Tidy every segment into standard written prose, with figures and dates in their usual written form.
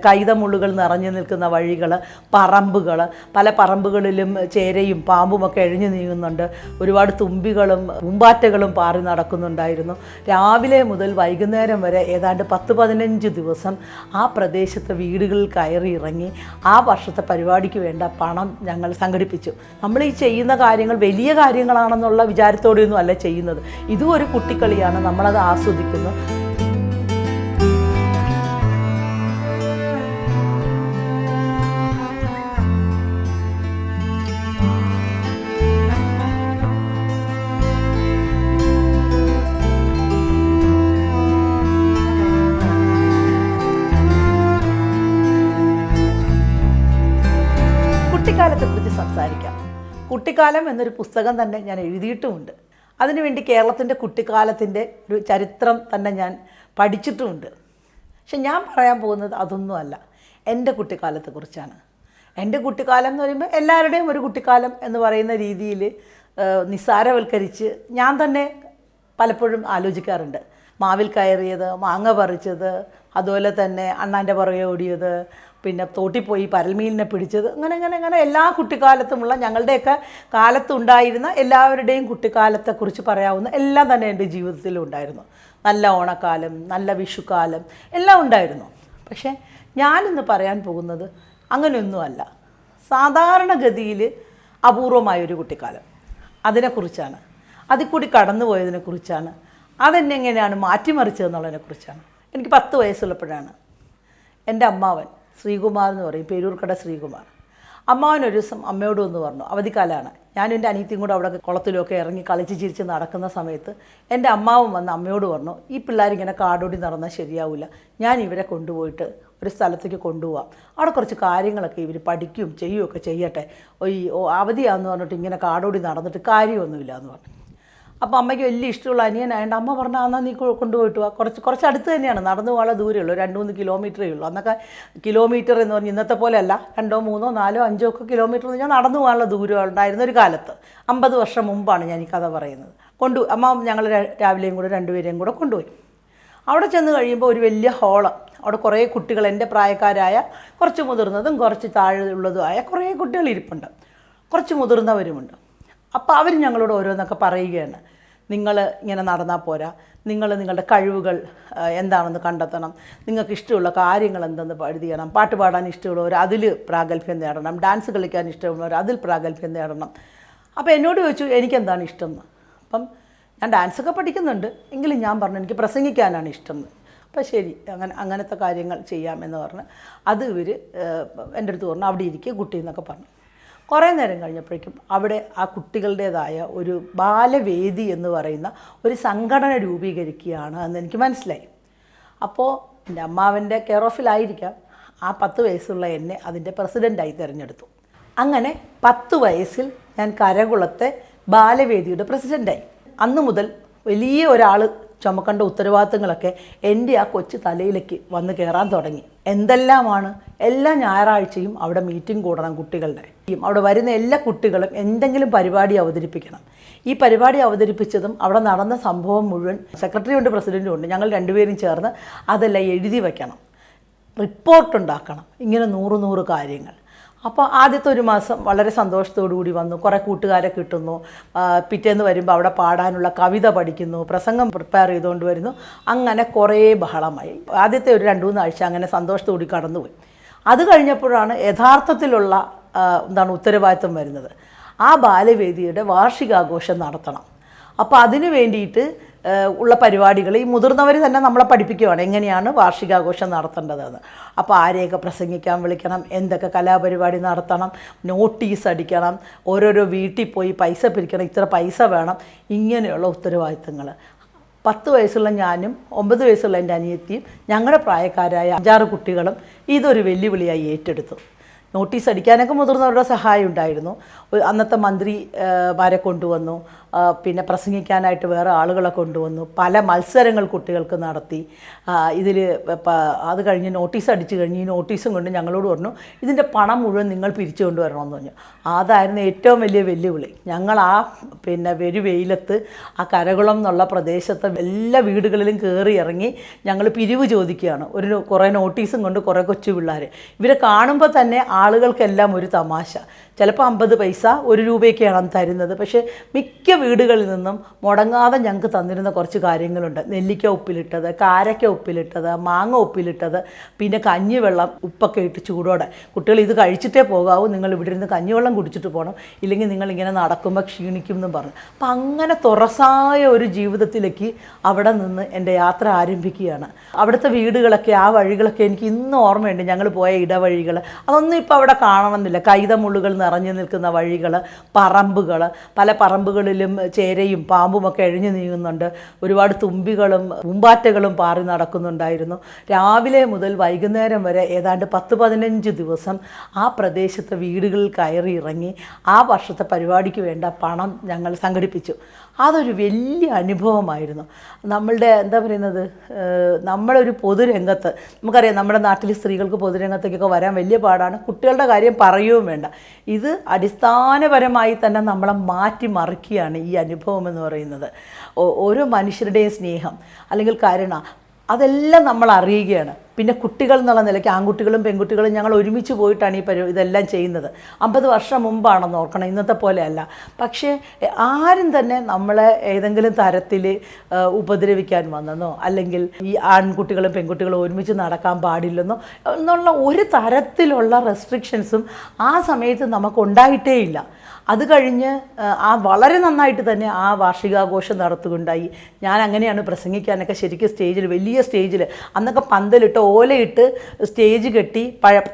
കൈതമുള്ളുകൾ നിറഞ്ഞു നിൽക്കുന്ന വഴികൾ, പറമ്പുകൾ, പല പറമ്പുകളിലും ചേരയും പാമ്പുമൊക്കെ എഴിഞ്ഞു നീങ്ങുന്നുണ്ട്. ഒരുപാട് തുമ്പികളും പൂമ്പാറ്റകളും പാറി നടക്കുന്നുണ്ടായിരുന്നു. രാവിലെ മുതൽ വൈകുന്നേരം വരെ ഏതാണ്ട് 10-15 ദിവസം ആ പ്രദേശത്തെ വീടുകളിൽ കയറി ഇറങ്ങി ആ വർഷത്തെ പരിപാടിക്ക് വേണ്ട പണം ഞങ്ങൾ സംഘടിപ്പിച്ചു. നമ്മൾ ഈ ചെയ്യുന്ന കാര്യങ്ങൾ വലിയ കാര്യങ്ങളാണെന്നുള്ള വിചാരത്തോടെയൊന്നും അല്ല ചെയ്യുന്നത്. ഇതും ഒരു കുട്ടിക്കളിയാണ്, നമ്മളത് ആസ്വദിക്കുന്നു. കുട്ടിക്കാലത്തെക്കുറിച്ച് സംസാരിക്കാം. കുട്ടിക്കാലം എന്നൊരു പുസ്തകം തന്നെ ഞാൻ എഴുതിയിട്ടുമുണ്ട്. അതിനുവേണ്ടി കേരളത്തിൻ്റെ കുട്ടിക്കാലത്തിൻ്റെ ഒരു ചരിത്രം തന്നെ ഞാൻ പഠിച്ചിട്ടുമുണ്ട്. പക്ഷെ ഞാൻ പറയാൻ പോകുന്നത് അതൊന്നുമല്ല, എൻ്റെ കുട്ടിക്കാലത്തെക്കുറിച്ചാണ്. എൻ്റെ കുട്ടിക്കാലം എന്ന് പറയുമ്പോൾ എല്ലാവരുടെയും ഒരു കുട്ടിക്കാലം എന്ന് പറയുന്ന രീതിയിൽ നിസ്സാരവൽക്കരിച്ച് ഞാൻ തന്നെ പലപ്പോഴും ആലോചിക്കാറുണ്ട്. മാവിൽ കയറിയത്, മാങ്ങ പറിച്ചത്, അതുപോലെ തന്നെ അണ്ണാൻ്റെ പുറകെ ഓടിയത്, പിന്നെ തോട്ടിപ്പോയി പരൽമീനിനെ പിടിച്ചത്, അങ്ങനെ എല്ലാ കുട്ടിക്കാലത്തുമുള്ള ഞങ്ങളുടെയൊക്കെ കാലത്തുണ്ടായിരുന്ന എല്ലാവരുടെയും കുട്ടിക്കാലത്തെക്കുറിച്ച് പറയാവുന്ന എല്ലാം തന്നെ എൻ്റെ ജീവിതത്തിലുണ്ടായിരുന്നു. നല്ല ഓണക്കാലം, നല്ല വിഷുക്കാലം എല്ലാം ഉണ്ടായിരുന്നു. പക്ഷേ ഞാനിന്ന് പറയാൻ പോകുന്നത് അങ്ങനെയൊന്നുമല്ല. സാധാരണഗതിയിൽ അപൂർവമായൊരു കുട്ടിക്കാലം, അതിനെക്കുറിച്ചാണ്. അതിൽ കൂടി കടന്നു പോയതിനെക്കുറിച്ചാണ്. അതെന്നെ എങ്ങനെയാണ് മാറ്റിമറിച്ചതെന്നുള്ളതിനെക്കുറിച്ചാണ്. എനിക്ക് 10 വയസ്സുള്ളപ്പോഴാണ് എൻ്റെ അമ്മാവൻ ശ്രീകുമാർ എന്ന് പറയും, പേരൂർക്കട ശ്രീകുമാർ. അമ്മാവൻ ഒരു ദിവസം അമ്മയോട് ഒന്ന് പറഞ്ഞു, അവധിക്കാലമാണ്, ഞാനും എൻ്റെ അനിയത്തിയും കൂടെ അവിടെ കുളത്തിലൊക്കെ ഇറങ്ങി കളിച്ച് ചിരിച്ച് നടക്കുന്ന സമയത്ത് എൻ്റെ അമ്മാവൻ വന്ന് അമ്മയോട് പറഞ്ഞു, ഈ പിള്ളേരിങ്ങനെ കാടോടി നടന്നാൽ ശരിയാവില്ല, ഞാൻ ഇവരെ കൊണ്ടുപോയിട്ട് ഒരു സ്ഥലത്തേക്ക് കൊണ്ടുപോകാം, അവിടെ കുറച്ച് കാര്യങ്ങളൊക്കെ ഇവർ പഠിക്കുകയും ചെയ്യുകയൊക്കെ ചെയ്യട്ടെ, ഈ അവധിയാണെന്ന് പറഞ്ഞിട്ട് ഇങ്ങനെ കാടോടി നടന്നിട്ട് കാര്യമൊന്നുമില്ല എന്ന് പറഞ്ഞു. അപ്പോൾ അമ്മയ്ക്ക് വലിയ ഇഷ്ടമുള്ള അനിയനായതുകൊണ്ട് അമ്മ പറഞ്ഞാൽ എന്നാൽ നീ കൊണ്ടുപോയിട്ട് വാ, കുറച്ച് അടുത്ത് തന്നെയാണ്, നടന്നു പോകാനുള്ള ദൂരമുള്ളൂ, 2-3 കിലോമീറ്ററേ ഉള്ളൂ. അന്നൊക്കെ കിലോമീറ്റർ എന്ന് പറഞ്ഞാൽ ഇന്നത്തെ പോലെയല്ല, 2, 3, 4, 5 ഒക്കെ കിലോമീറ്റർ എന്ന് പറഞ്ഞാൽ നടന്നു പോകാനുള്ള ദൂരം ഉണ്ടായിരുന്ന ഒരു കാലത്ത്. 50 വർഷം മുമ്പാണ് ഞാൻ ഈ കഥ പറയുന്നത്. അമ്മ ഞങ്ങൾ രാവിലെയും കൂടെ 2 പേരെയും കൂടെ കൊണ്ടുപോയി. അവിടെ ചെന്ന് കഴിയുമ്പോൾ ഒരു വലിയ ഹോള്, അവിടെ കുറേ കുട്ടികൾ, എൻ്റെ പ്രായക്കാരായ കുറച്ച് മുതിർന്നതും കുറച്ച് താഴെയുള്ളതുമായ കുറേ കുട്ടികൾ ഇരിപ്പുണ്ട്, കുറച്ച് മുതിർന്നവരുമുണ്ട്. അപ്പോൾ അവർ ഞങ്ങളോട് ഓരോന്നൊക്കെ പറയുകയാണ്, നിങ്ങൾ ഇങ്ങനെ നടന്നാൽ പോരാ, നിങ്ങളുടെ കഴിവുകൾ എന്താണെന്ന് കണ്ടെത്തണം, നിങ്ങൾക്ക് ഇഷ്ടമുള്ള കാര്യങ്ങൾ എന്തെന്ന് പഠിക്കണം, പാട്ട് പാടാൻ ഇഷ്ടമുള്ളവർ അതിൽ പ്രാഗൽഭ്യം നേടണം, ഡാൻസ് കളിക്കാൻ ഇഷ്ടമുള്ളവർ അതിൽ പ്രാഗൽഭ്യം നേടണം. അപ്പോൾ എന്നോട് ചോദിച്ചു എനിക്കെന്താണ് ഇഷ്ടം എന്ന്. അപ്പം ഞാൻ ഡാൻസൊക്കെ പഠിക്കുന്നുണ്ട്, എങ്കിലും ഞാൻ പറഞ്ഞു എനിക്ക് പ്രസംഗിക്കാനാണ് ഇഷ്ടം. അപ്പോൾ ശരി, അങ്ങനത്തെ കാര്യങ്ങൾ ചെയ്യാമെന്ന് പറഞ്ഞ് അത് ഇവർ എൻ്റെ അടുത്ത് പറഞ്ഞു, അവിടെ ഇരിക്കുക കുട്ടി എന്നൊക്കെ പറഞ്ഞു. കുറേ നേരം കഴിഞ്ഞപ്പോഴേക്കും അവിടെ ആ കുട്ടികളുടേതായ ഒരു ബാലവേദി എന്ന് പറയുന്ന ഒരു സംഘടന രൂപീകരിക്കുകയാണ് എന്ന് എനിക്ക് മനസ്സിലായി. അപ്പോൾ എൻ്റെ അമ്മാവൻ്റെ കെയർ ഓഫിലായിരിക്കാം ആ 10 വയസ്സുള്ള എന്നെ അതിൻ്റെ പ്രസിഡൻ്റായി തിരഞ്ഞെടുത്തു. അങ്ങനെ 10 വയസ്സിൽ ഞാൻ കരകുളത്തെ ബാലവേദിയുടെ പ്രസിഡൻ്റായി. അന്ന് മുതൽ വലിയ ഒരാൾ ചുമക്കേണ്ട ഉത്തരവാദിത്തങ്ങളൊക്കെ എൻ്റെ ആ കൊച്ചു തലയിലേക്ക് വന്ന് കയറാൻ തുടങ്ങി. എന്തെല്ലാമാണ്, എല്ലാ ഞായറാഴ്ചയും അവിടെ മീറ്റിംഗ് കൂടണം കുട്ടികളുടെ. അവിടെ വരുന്ന എല്ലാ കുട്ടികളും എന്തെങ്കിലും പരിപാടി അവതരിപ്പിക്കണം. ഈ പരിപാടി അവതരിപ്പിച്ചതും അവിടെ നടന്ന സംഭവം മുഴുവൻ സെക്രട്ടറിയുണ്ട്, പ്രസിഡൻറ്റും ഉണ്ട്, ഞങ്ങൾ 2 പേരും ചേർന്ന് അതെല്ലാം എഴുതി വയ്ക്കണം, റിപ്പോർട്ടുണ്ടാക്കണം. ഇങ്ങനെ 100 കാര്യങ്ങൾ. അപ്പോൾ ആദ്യത്തെ ഒരു മാസം വളരെ സന്തോഷത്തോടു കൂടി വന്നു, കുറേ കൂട്ടുകാരെ കിട്ടുന്നു, പിറ്റേന്ന് വരുമ്പോൾ അവിടെ പാടാനുള്ള കവിത പഠിക്കുന്നു, പ്രസംഗം പ്രിപ്പയർ ചെയ്തുകൊണ്ട് വരുന്നു. അങ്ങനെ കുറേ ബഹളമായി. ആദ്യത്തെ ഒരു 2-3 ആഴ്ച അങ്ങനെ സന്തോഷത്തോടി കടന്നുപോയി. അത് കഴിഞ്ഞപ്പോഴാണ് യഥാർത്ഥത്തിലുള്ള ഉത്തരവാദിത്വം വരുന്നത്. ആ ബാലവേദിയുടെ വാർഷികാഘോഷം നടത്തണം. അപ്പോൾ അതിന് വേണ്ടിയിട്ട് ഉള്ള പരിപാടികൾ ഈ മുതിർന്നവർ തന്നെ നമ്മളെ പഠിപ്പിക്കുകയാണ് എങ്ങനെയാണ് വാർഷികാഘോഷം നടത്തേണ്ടതെന്ന്. അപ്പോൾ ആരെയൊക്കെ പ്രസംഗിക്കാൻ വിളിക്കണം, എന്തൊക്കെ കലാപരിപാടി നടത്തണം, നോട്ടീസ് അടിക്കണം, ഓരോരോ വീട്ടിൽ പോയി പൈസ പിരിക്കണം, ഇത്ര പൈസ വേണം, ഇങ്ങനെയുള്ള ഉത്തരവാദിത്തങ്ങൾ. 10 വയസ്സുള്ള ഞാനും 9 വയസ്സുള്ള എൻ്റെ അനിയത്തിയും ഞങ്ങളുടെ പ്രായക്കാരായ 5-6 കുട്ടികളും ഇതൊരു വെല്ലുവിളിയായി ഏറ്റെടുത്തു. നോട്ടീസ് അടിക്കാനൊക്കെ മുതിർന്നവരുടെ സഹായം ഉണ്ടായിരുന്നു. അന്നത്തെ മന്ത്രിമാരെ കൊണ്ടുവന്നു, പിന്നെ പ്രസംഗിക്കാനായിട്ട് വേറെ ആളുകളെ കൊണ്ടുവന്നു, പല മത്സരങ്ങൾ കുട്ടികൾക്ക് നടത്തി. ഇതിൽ അത് കഴിഞ്ഞ് നോട്ടീസ് അടിച്ചു കഴിഞ്ഞ് ഈ നോട്ടീസും കൊണ്ട് ഞങ്ങളോട് പറഞ്ഞു ഇതിൻ്റെ പണം മുഴുവൻ നിങ്ങൾ പിരിച്ചു കൊണ്ടുവരണമെന്ന് പറഞ്ഞു. അതായിരുന്നു ഏറ്റവും വലിയ വെല്ലുവിളി. ഞങ്ങൾ പിന്നെ ഒരു വെയിലത്ത് ആ കരകുളം എന്നുള്ള പ്രദേശത്തെ എല്ലാ വീടുകളിലും കയറി ഇറങ്ങി ഞങ്ങൾ പിരിവ് ചോദിക്കുകയാണ്. കുറേ നോട്ടീസും കൊണ്ട് കുറേ കൊച്ചു പിള്ളേർ. ഇവരെ കാണുമ്പോൾ തന്നെ ആളുകൾക്കെല്ലാം ഒരു തമാശ. ചിലപ്പോൾ 50 പൈസ 1 രൂപയൊക്കെയാണ് തരുന്നത്. പക്ഷേ മിക്ക വീടുകളിൽ നിന്നും മുടങ്ങാതെ ഞങ്ങൾക്ക് തന്നിരുന്ന കുറച്ച് കാര്യങ്ങളുണ്ട്. നെല്ലിക്ക ഉപ്പിലിട്ടത്, കാരക്ക ഉപ്പിലിട്ടത്, മാങ്ങ ഉപ്പിലിട്ടത്, പിന്നെ കഞ്ഞിവെള്ളം ഉപ്പൊക്കെ ഇട്ട് ചൂടോടെ. കുട്ടികൾ ഇത് കഴിച്ചിട്ടേ പോകാവൂ, നിങ്ങൾ ഇവിടെ ഇരുന്ന് കഞ്ഞിവെള്ളം കുടിച്ചിട്ട് പോകണം, ഇല്ലെങ്കിൽ നിങ്ങളിങ്ങനെ നടക്കുമ്പോൾ ക്ഷീണിക്കും എന്നും പറഞ്ഞു. അപ്പം അങ്ങനെ തുറസായ ഒരു ജീവിതത്തിലേക്ക് അവിടെ നിന്ന് എൻ്റെ യാത്ര ആരംഭിക്കുകയാണ്. അവിടുത്തെ വീടുകളൊക്കെ ആ വഴികളൊക്കെ എനിക്ക് ഇന്നും ഓർമ്മയുണ്ട്. ഞങ്ങൾ പോയ ഇടവഴികൾ അതൊന്നും ഇപ്പോൾ അവിടെ കാണണമെന്നില്ല. കൈതമുള്ളുകൾ നിറഞ്ഞു നിൽക്കുന്ന വഴികൾ, പറമ്പുകൾ, പല പറമ്പുകളിലും ചേരയും പാമ്പുമൊക്കെ എഴിഞ്ഞു നീങ്ങുന്നുണ്ട്. ഒരുപാട് തുമ്പികളും പൂമ്പാറ്റകളും പാറി നടക്കുന്നുണ്ടായിരുന്നു. രാവിലെ മുതൽ വൈകുന്നേരം വരെ ഏതാണ്ട് 10-15 ദിവസം ആ പ്രദേശത്തെ വീടുകളിൽ കയറി ഇറങ്ങി ആ വർഷത്തെ പരിപാടിക്ക് വേണ്ട പണം ഞങ്ങൾ സംഘടിപ്പിച്ചു. അതൊരു വലിയ അനുഭവമായിരുന്നു. നമ്മളുടെ എന്താ പറയുന്നത്, നമ്മളൊരു പൊതുരംഗത്ത്, നമുക്കറിയാം നമ്മുടെ നാട്ടിൽ സ്ത്രീകൾക്ക് പൊതുരംഗത്തേക്കൊക്കെ വരാൻ വലിയ പാടാണ്. കുട്ടികളുടെ കാര്യം പറയുകയും വേണ്ട. ഇത് അടിസ്ഥാനപരമായി തന്നെ നമ്മളെ മാറ്റിമറിക്കുകയാണ് ഈ അനുഭവം എന്ന് പറയുന്നത്. ഓരോ മനുഷ്യരുടെയും സ്നേഹം അല്ലെങ്കിൽ കരുണ അതെല്ലാം നമ്മൾ അറിയുകയാണ്. പിന്നെ കുട്ടികൾ എന്നുള്ള നിലയ്ക്ക് ആൺകുട്ടികളും പെൺകുട്ടികളും ഞങ്ങൾ ഒരുമിച്ച് പോയിട്ടാണ് ഇതെല്ലാം ചെയ്യുന്നത്. 50 വർഷം മുമ്പാണെന്ന് ഓർക്കണം, ഇന്നത്തെ പോലെയല്ല. പക്ഷേ ആരും തന്നെ നമ്മളെ ഏതെങ്കിലും തരത്തിൽ ഉപദ്രവിക്കാൻ വന്നെന്നോ അല്ലെങ്കിൽ ഈ ആൺകുട്ടികളും പെൺകുട്ടികളും ഒരുമിച്ച് നടക്കാൻ പാടില്ലെന്നോ എന്നുള്ള ഒരു തരത്തിലുള്ള റെസ്ട്രിക്ഷൻസും ആ സമയത്ത് നമുക്കുണ്ടായിട്ടേ ഇല്ല. അത് കഴിഞ്ഞ് വളരെ നന്നായിട്ട് തന്നെ ആ വാർഷികാഘോഷം നടത്തുകയുണ്ടായി. ഞാൻ അങ്ങനെയാണ് പ്രസംഗിക്കാനൊക്കെ ശരിക്കും സ്റ്റേജിൽ, വലിയ സ്റ്റേജിൽ അന്നൊക്കെ പന്തലിട്ട് ഓലയിട്ട് സ്റ്റേജ് കെട്ടി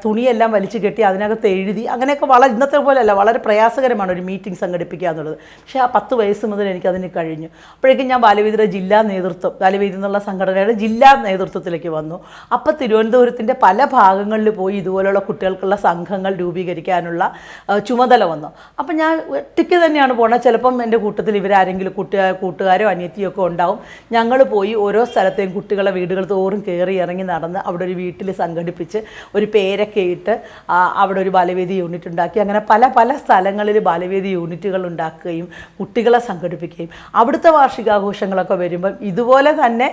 തുണിയെല്ലാം വലിച്ചു കെട്ടി അതിനകത്ത് എഴുതി അങ്ങനെയൊക്കെ ഇന്നത്തെ പോലെയല്ല, വളരെ പ്രയാസകരമാണ് ഒരു മീറ്റിംഗ് സംഘടിപ്പിക്കുക എന്നുള്ളത്. പക്ഷേ ആ 10 വയസ്സ് മുതൽ എനിക്കതിന് കഴിഞ്ഞു. അപ്പോഴേക്കും ഞാൻ ബാലവേദിയുടെ ജില്ലാ നേതൃത്വം, ബാലവേദി എന്നുള്ള സംഘടനയുടെ ജില്ലാ നേതൃത്വത്തിലേക്ക് വന്നു. അപ്പോൾ തിരുവനന്തപുരത്തിൻ്റെ പല ഭാഗങ്ങളിൽ പോയി ഇതുപോലുള്ള കുട്ടികൾക്കുള്ള സംഘങ്ങൾ രൂപീകരിക്കാനുള്ള ചുമതല വന്നു. അപ്പം ഞാൻ ഒറ്റയ്ക്ക് തന്നെയാണ് പോണത്. ചിലപ്പം എൻ്റെ കൂട്ടത്തിൽ ഇവരാരെങ്കിലും കൂട്ടുകാരോ അനിയത്തിയോ ഒക്കെ ഉണ്ടാവും. ഞങ്ങൾ പോയി ഓരോ സ്ഥലത്തെയും കുട്ടികളെ വീടുകൾ തോറും കയറി ഇറങ്ങി നടന്ന് അവിടെ ഒരു വീട്ടിൽ സംഘടിപ്പിച്ച് ഒരു പേരൊക്കെ ഇട്ട് അവിടെ ഒരു ബാലവേദി യൂണിറ്റ് ഉണ്ടാക്കി. അങ്ങനെ പല പല സ്ഥലങ്ങളിൽ ബാലവേദി യൂണിറ്റുകൾ ഉണ്ടാക്കുകയും കുട്ടികളെ സംഘടിപ്പിക്കുകയും അവിടുത്തെ വാർഷികാഘോഷങ്ങളൊക്കെ വരുമ്പം ഇതുപോലെ തന്നെ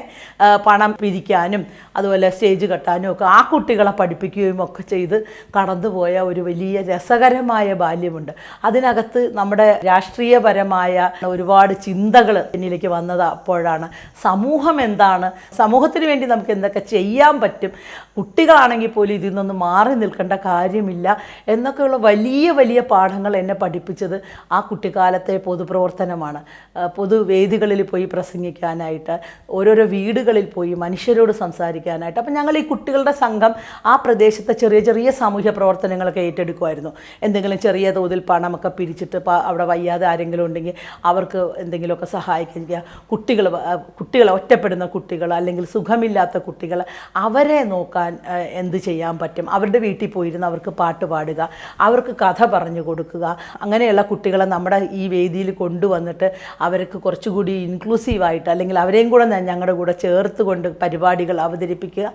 പണം പിരിക്കാനും അതുപോലെ സ്റ്റേജ് കെട്ടാനും ഒക്കെ ആ കുട്ടികളെ പഠിപ്പിക്കുകയും ഒക്കെ ചെയ്ത് കടന്നുപോയ ഒരു വലിയ രസകരമായ ബാല്യമുണ്ട്. അതിനകത്ത് നമ്മുടെ രാഷ്ട്രീയപരമായ ഒരുപാട് ചിന്തകൾ എന്നിലേക്ക് വന്നത് അപ്പോഴാണ്. സമൂഹം എന്താണ്, സമൂഹത്തിന് വേണ്ടി നമുക്ക് എന്തൊക്കെ ചെയ്യാൻ പറ്റും, കുട്ടികളാണെങ്കിൽ പോലും ഇതിൽ നിന്നൊന്നും മാറി നിൽക്കേണ്ട കാര്യമില്ല എന്നൊക്കെയുള്ള വലിയ വലിയ പാഠങ്ങൾ എന്നെ പഠിപ്പിച്ചത് ആ കുട്ടിക്കാലത്തെ പൊതുപ്രവർത്തനമാണ്. പൊതുവേദികളിൽ പോയി പ്രസംഗിക്കാനായിട്ട്, ഓരോരോ വീടുകളിൽ പോയി മനുഷ്യരോട് സംസാരിക്കാനായിട്ട്. അപ്പം ഞങ്ങൾ ഈ കുട്ടികളുടെ സംഘം ആ പ്രദേശത്തെ ചെറിയ ചെറിയ സാമൂഹ്യ പ്രവർത്തനങ്ങളൊക്കെ ഏറ്റെടുക്കുമായിരുന്നു. എന്തെങ്കിലും ചെറിയ തോതിൽ പണമൊക്കെ പിരിച്ചിട്ട് അവിടെ വയ്യാതെ ആരെങ്കിലും ഉണ്ടെങ്കിൽ അവർക്ക് എന്തെങ്കിലുമൊക്കെ സഹായിക്കുക. കുട്ടികൾ ഒറ്റപ്പെടുന്ന കുട്ടികൾ അല്ലെങ്കിൽ സുഖമില്ലാത്ത കുട്ടികൾ, അവരെ നോക്കാൻ എന്ത് ചെയ്യാൻ പറ്റും, അവരുടെ വീട്ടിൽ പോയിരുന്ന് അവർക്ക് പാട്ട് പാടുക, അവർക്ക് കഥ പറഞ്ഞു കൊടുക്കുക. അങ്ങനെയുള്ള കുട്ടികളെ നമ്മുടെ ഈ വേദിയിൽ കൊണ്ടുവന്നിട്ട് അവർക്ക് കുറച്ചുകൂടി ഇൻക്ലൂസീവായിട്ട് അല്ലെങ്കിൽ അവരെയും കൂടെ ഞങ്ങളുടെ കൂടെ ചേർത്ത് കൊണ്ട് പരിപാടികൾ അവതരിപ്പിക്കുക.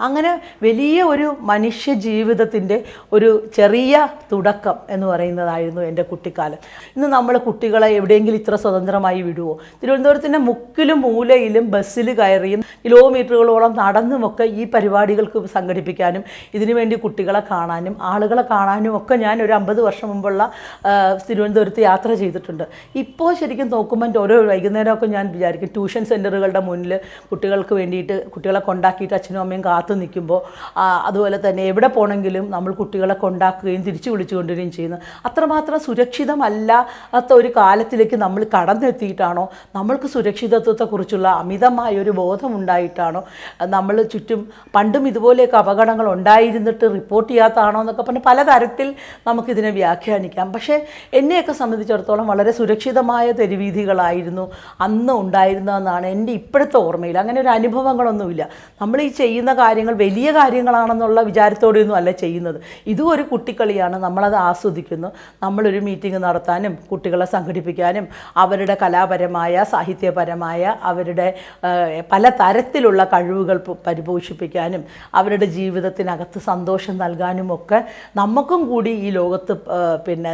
അങ്ങനെ വലിയ ഒരു മനുഷ്യ ജീവിതത്തിൻ്റെ ഒരു ചെറിയ തുടക്കം എന്ന് പറയുന്നതായിരുന്നു എൻ്റെ കുട്ടിക്കാലം. ഇന്ന് നമ്മൾ കുട്ടികളെ എവിടെയെങ്കിലും ഇത്ര സ്വതന്ത്രമായി വിടുവോ? തിരുവനന്തപുരത്തിൻ്റെ മുക്കിലും മൂലയിലും ബസ്സിൽ കയറിയും കിലോമീറ്ററുകളോളം നടന്നുമൊക്കെ ഈ പരിപാടികൾക്ക് സംഘടിപ്പിക്കാനും ഇതിനുവേണ്ടി കുട്ടികളെ കാണാനും ആളുകളെ കാണാനും ഒക്കെ ഞാൻ ഒരു 50 വർഷം മുമ്പുള്ള തിരുവനന്തപുരത്ത് യാത്ര ചെയ്തിട്ടുണ്ട്. ഇപ്പോൾ ശരിക്കും നോക്കുമ്പോൾ ഓരോ വൈകുന്നേരമൊക്കെ ഞാൻ വിചാരിക്കും ട്യൂഷൻ സെൻ്ററുകളുടെ മുന്നിൽ കുട്ടികൾക്ക് വേണ്ടിയിട്ട് കുട്ടികളെ കൊണ്ടാക്കിയിട്ട് അച്ഛനും അമ്മയും കാത്തു നിൽക്കുമ്പോൾ, അതുപോലെ തന്നെ എവിടെ പോകണമെങ്കിലും നമ്മൾ കുട്ടികളെ കൊണ്ടാക്കുകയും തിരിച്ചു വിളിച്ചു കൊണ്ടുവരികയും ചെയ്യുന്നു. അത്രമാത്രം സുരക്ഷിതമല്ലാത്ത ഒരു കാലത്തിലേക്ക് നമ്മൾ കടന്നെത്തിയിട്ടാണോ, നമ്മൾക്ക് സുരക്ഷിതത്വത്തെക്കുറിച്ചുള്ള അമിതമായ ഒരു ബോധമുണ്ടായിട്ടാണോ നമ്മൾ ചുറ്റും പണ്ടും ഇതുപോലെ ഇതുപോലെയൊക്കെ അപകടങ്ങൾ ഉണ്ടായിരുന്നിട്ട് റിപ്പോർട്ട് ചെയ്യാത്തതാണോ എന്നൊക്കെ പറഞ്ഞ് പലതരത്തിൽ നമുക്കിതിനെ വ്യാഖ്യാനിക്കാം. പക്ഷേ എന്നെയൊക്കെ സംബന്ധിച്ചിടത്തോളം വളരെ സുരക്ഷിതമായ തെരുവീഥികളായിരുന്നു അന്ന് ഉണ്ടായിരുന്നതെന്നാണ് എൻ്റെ ഇപ്പോഴത്തെ ഓർമ്മയിൽ. അങ്ങനെ ഒരു അനുഭവങ്ങളൊന്നുമില്ല. നമ്മൾ ഈ ചെയ്യുന്ന കാര്യങ്ങൾ വലിയ കാര്യങ്ങളാണെന്നുള്ള വിചാരത്തോടെയൊന്നും അല്ല ചെയ്യുന്നത്. ഇതും ഒരു കുട്ടിക്കളിയാണ്. നമ്മളത് ആസ്വദിക്കുന്നു. നമ്മളൊരു മീറ്റിംഗ് നടത്താനും കുട്ടികളെ സംഘടിപ്പിക്കാനും അവരുടെ കലാപരമായ സാഹിത്യപരമായ അവരുടെ പല തരത്തിലുള്ള കഴിവുകൾ പരിപോഷിപ്പിക്കാനും അവരുടെ ജീവിതത്തിനകത്ത് സന്തോഷം നൽകാനുമൊക്കെ നമുക്കും കൂടി ഈ ലോകത്ത് പിന്നെ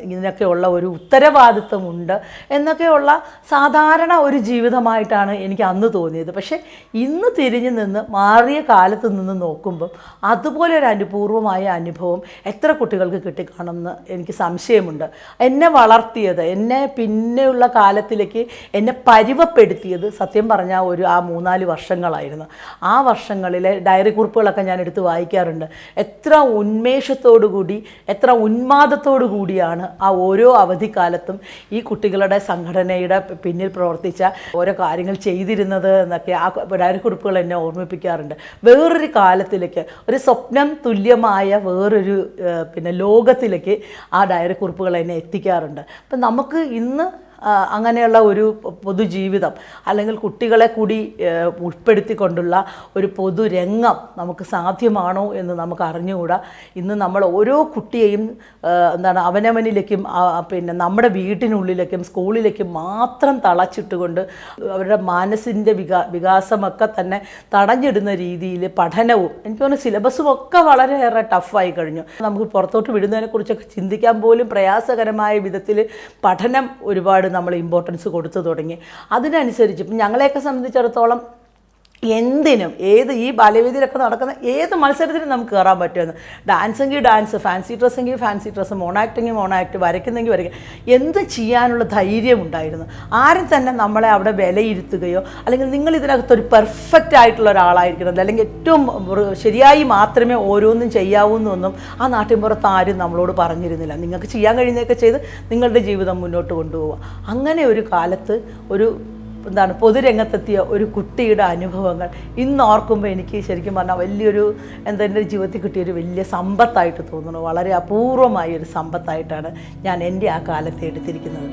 ഇതിനൊക്കെയുള്ള ഒരു ഉത്തരവാദിത്വമുണ്ട് എന്നൊക്കെയുള്ള സാധാരണ ഒരു ജീവിതമായിട്ടാണ് എനിക്ക് അന്ന് തോന്നിയത്. പക്ഷേ ഇന്ന് തിരിഞ്ഞു നിന്ന് മാറിയ കാലത്ത് നിന്ന് നോക്കുമ്പം അതുപോലെ ഒരു അനുപൂർവമായ അനുഭവം എത്ര കുട്ടികൾക്ക് കിട്ടിക്കാണുമെന്ന് എനിക്ക് സംശയമുണ്ട്. എന്നെ വളർത്തിയത്, എന്നെ പിന്നെയുള്ള കാലത്തിലേക്ക് എന്നെ പരുവപ്പെടുത്തിയത് സത്യം പറഞ്ഞാൽ ആ 3-4 വർഷങ്ങളായിരുന്നു. ആ വർഷങ്ങളിലെ ഡയറി കുറിപ്പുകളൊക്കെ ഞാൻ എടുത്ത് വായിക്കാറുണ്ട്. എത്ര ഉന്മേഷത്തോടു കൂടി, എത്ര ഉന്മാദത്തോടു കൂടിയാണ് ആ ഓരോ അവധിക്കാലത്തും ഈ കുട്ടികളുടെ സംഘടനയുടെ പിന്നിൽ പ്രവർത്തിച്ച ഓരോ കാര്യങ്ങൾ ചെയ്തിരുന്നത് എന്നൊക്കെ ആ ഡയറി കുറിപ്പുകൾ എന്നെ ഓർമ്മിപ്പിക്കാറുണ്ട്. വേറൊരു കാലത്തിലേക്ക്, ഒരു സ്വപ്നം തുല്യമായ വേറൊരു പിന്നെ ലോകത്തിലേക്ക് ആ ഡയറി കുറിപ്പുകൾ എന്നെ എത്തിക്കാറുണ്ട്. അപ്പം നമുക്ക് ഇന്ന് അങ്ങനെയുള്ള ഒരു പൊതുജീവിതം അല്ലെങ്കിൽ കുട്ടികളെ കൂടി ഉൾപ്പെടുത്തിക്കൊണ്ടുള്ള ഒരു പൊതുരംഗം നമുക്ക് സാധ്യമാണോ എന്ന് നമുക്ക് അറിഞ്ഞുകൂടാ. ഇന്ന് നമ്മൾ ഓരോ കുട്ടിയെയും അവനവനിലേക്കും പിന്നെ നമ്മുടെ വീട്ടിനുള്ളിലേക്കും സ്കൂളിലേക്കും മാത്രം തളച്ചിട്ടുകൊണ്ട് അവരുടെ മനസ്സിൻ്റെ വികാസമൊക്കെ തന്നെ തടഞ്ഞിടുന്ന രീതിയിൽ പഠനവും എനിക്ക് തോന്നുന്നു സിലബസും ഒക്കെ വളരെയേറെ ടഫായി കഴിഞ്ഞു. നമുക്ക് പുറത്തോട്ട് വിടുന്നതിനെക്കുറിച്ചൊക്കെ ചിന്തിക്കാൻ പോലും പ്രയാസകരമായ വിധത്തിൽ പഠനം ഒരുപാട് നമ്മൾ ഇമ്പോർട്ടൻസ് കൊടുത്തു തുടങ്ങി. അതിനനുസരിച്ച് ഇപ്പം ഞങ്ങളെയൊക്കെ സംബന്ധിച്ചിടത്തോളം എന്തിനും ഈ ബാല്യവേദിയിലൊക്കെ നടക്കുന്ന ഏത് മത്സരത്തിനും നമുക്ക് കയറാൻ പറ്റുമെന്ന്. ഡാൻസെങ്കിൽ ഡാൻസ്, ഫാൻസി ഡ്രസ്സെങ്കിൽ ഫാൻസി ഡ്രസ്സ്, മോണാക്ടെങ്കിൽ മോണാക്ട്, വരയ്ക്കുന്നെങ്കിൽ വരയ്ക്കുക, എന്ത് ചെയ്യാനുള്ള ധൈര്യം ഉണ്ടായിരുന്നു. ആരും തന്നെ നമ്മളെ അവിടെ വിലയിരുത്തുകയോ അല്ലെങ്കിൽ നിങ്ങൾ ഇതിനകത്തൊരു പെർഫെക്റ്റ് ആയിട്ടുള്ള ഒരാളായിരിക്കണം അല്ലെങ്കിൽ ഏറ്റവും ശരിയായി മാത്രമേ ഓരോന്നും ചെയ്യാവൂ എന്നൊന്നും ആ നാട്ടിൻപുറത്ത് ആരും നമ്മളോട് പറഞ്ഞിരുന്നില്ല. നിങ്ങൾക്ക് ചെയ്യാൻ കഴിയുന്നതൊക്കെ ചെയ്ത് നിങ്ങളുടെ ജീവിതം മുന്നോട്ട് കൊണ്ടുപോവുക. അങ്ങനെ ഒരു കാലത്ത് പൊതുരംഗത്തെത്തിയ ഒരു കുട്ടിയുടെ അനുഭവങ്ങൾ ഇന്ന് ഓർക്കുമ്പോൾ എനിക്ക് ശരിക്കും പറഞ്ഞാൽ വലിയൊരു എൻ്റെ ജീവിതത്തിൽ കിട്ടിയൊരു വലിയ സമ്പത്തായിട്ട് തോന്നുന്നു. വളരെ അപൂർവമായൊരു സമ്പത്തായിട്ടാണ് ഞാൻ എൻ്റെ ആ കാലത്തെ എടുത്തിരിക്കുന്നത്.